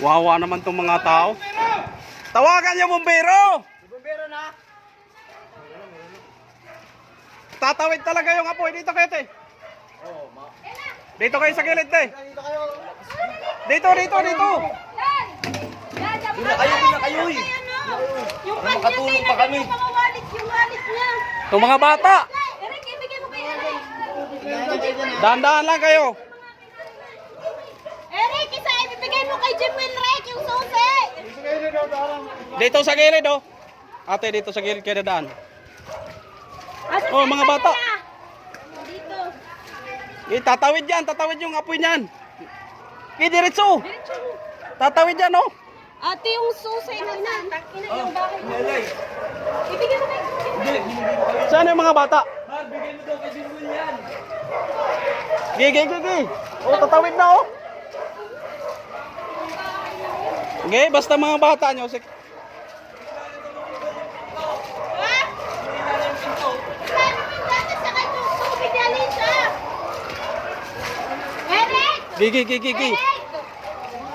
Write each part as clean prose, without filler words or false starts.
Wawa naman tong mga tao. Tawagan niyo bumbero. Bumbero na. Tatawid talaga yung apoy dito kayo, te. Dito kayo sa gilid, te. Dito. Hindi na kayo eh. Yung makatulong pa kami. Yung wallet niya. Itong mga bata. Eric, ibigay mo kay Eric. Dahan-dahan lang kayo. Eric, isa ibibigay mo kay Jimwin Rek, yung susi. Dito sa gilid, oh. Ate, dito sa gilid kayo dadaan. Oh, mga bata. Dito. Tatawid yung apoy niyan. Diretso. Tatawid yan, oh. Ate, yung susi na ina yung bahay mo. Ibigay mo kay Jimwin. Saan yung mga bata? Bigay mo daw kay Jimwin yan. Gigi. Oh, tatawid na, oh. Okay, basta mga bata nyo. Gigi.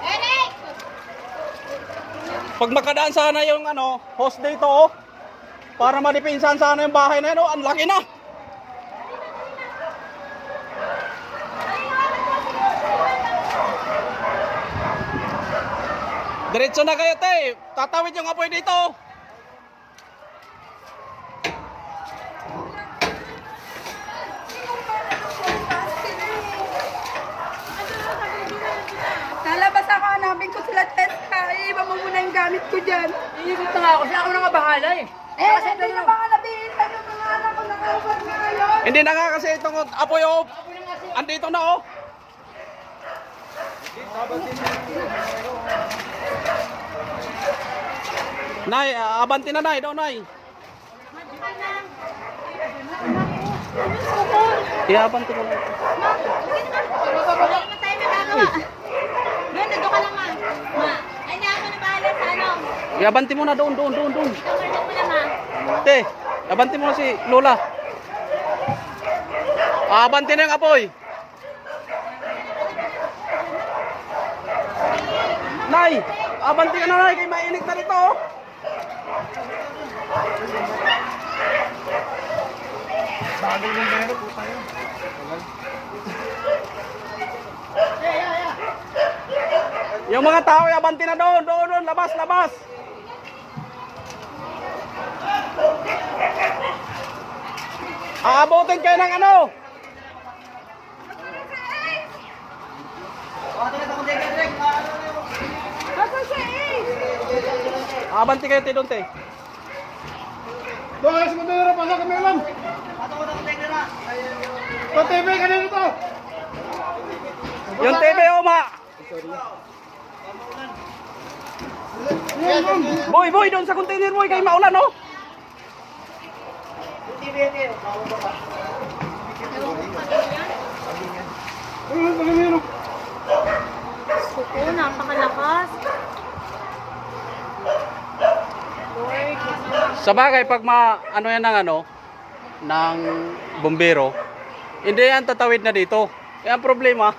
Eric! Pag makadaan sana yung host dito, oh. Para madipinsan sana yung bahay na yun, oh. Ang laki na. Diretso na kayo, te. Tatawid yung apoy dito. Lalabas ako, hanapin ko sila, Cheska. Iiba mo muna yung gamit ko dyan. Iikot na nga ako. Siya ako na nga bahala eh. Hindi na baka nabihin lang yung mga anak ko nakawag na ngayon. Hindi na nga kasi itong apoy, oh. Andito na, oh. Nay, abanti na, Nay. Daw, Nay. Iabanti ko na. Wala naman tayo magagawa. Doon, nandun ka lang, ma. Ay, na ako na bahala sa ano. Iabanti mo na doon. Ikaw, marunong mo na, ma. Te, abanti mo na si Lola. Abanti na yung apoy. Nay, abanti ka na, Nay. Kaya mainit na dito, oh. Bagay ng bero po tayo. Yung mga tao, abanti na doon. Labas. Aabutin kayo ng ano? Abanti kayo, te, doon, te. Doon, sa kundera, pasa kami alam. Ito, TV, kanina ito. Yung TV, oh, ma. Boy, doon sa container, boy. Kayo maulan, oh. Oo, napakalakas. Sa bagay, pag ano yan ng bombero, hindi yan tatawid na dito. Kaya ang problema,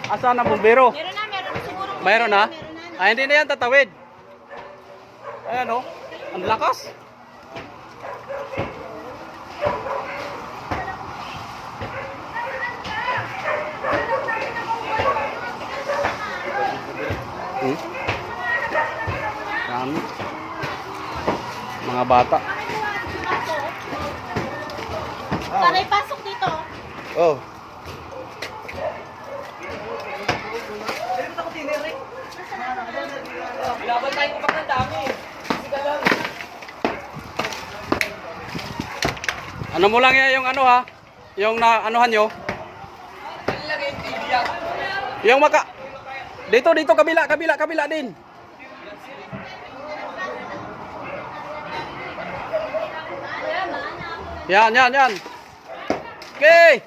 asan ang bombero? Meron na siguro. Mayroon na? Ay, hindi na yan tatawid. Ayan, oh. Ang lakas. Dami. Mga bata. Para ipasok dito. Oh. Binabantayin ko pa ng dami. Sige lang. Ano mo lang yan yung yung anuhan nyo. Nilagay yung TV yan. Yung dito kabila din. Yan. Okay.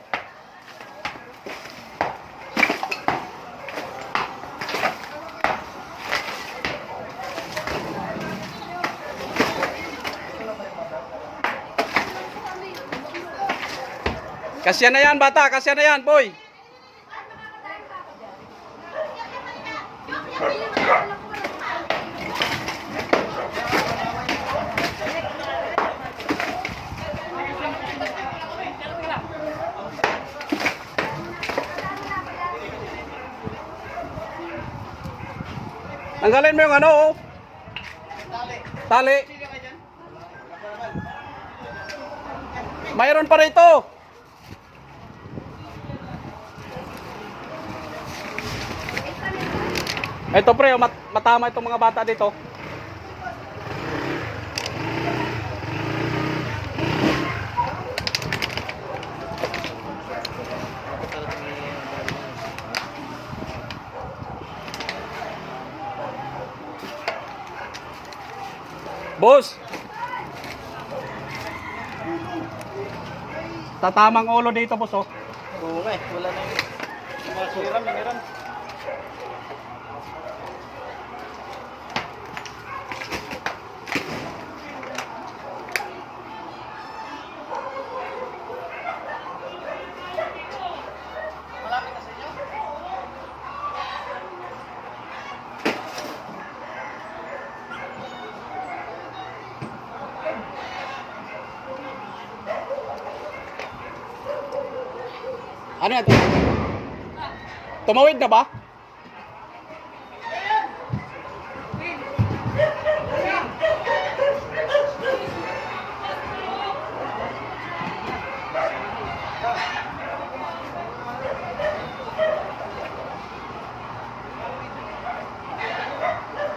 Kasya na yan, bata. Kasya na yan, boy. Tanggalin mo yung ano, oh. Tali. Mayroon pa rito. Ito pre, oh, matama itong mga bata dito. Boss. Tatamang ulo dito, boss, oh. Oo nga eh, wala na yun. Mga suliram, limiram. Ano yan? Tumawid na ba?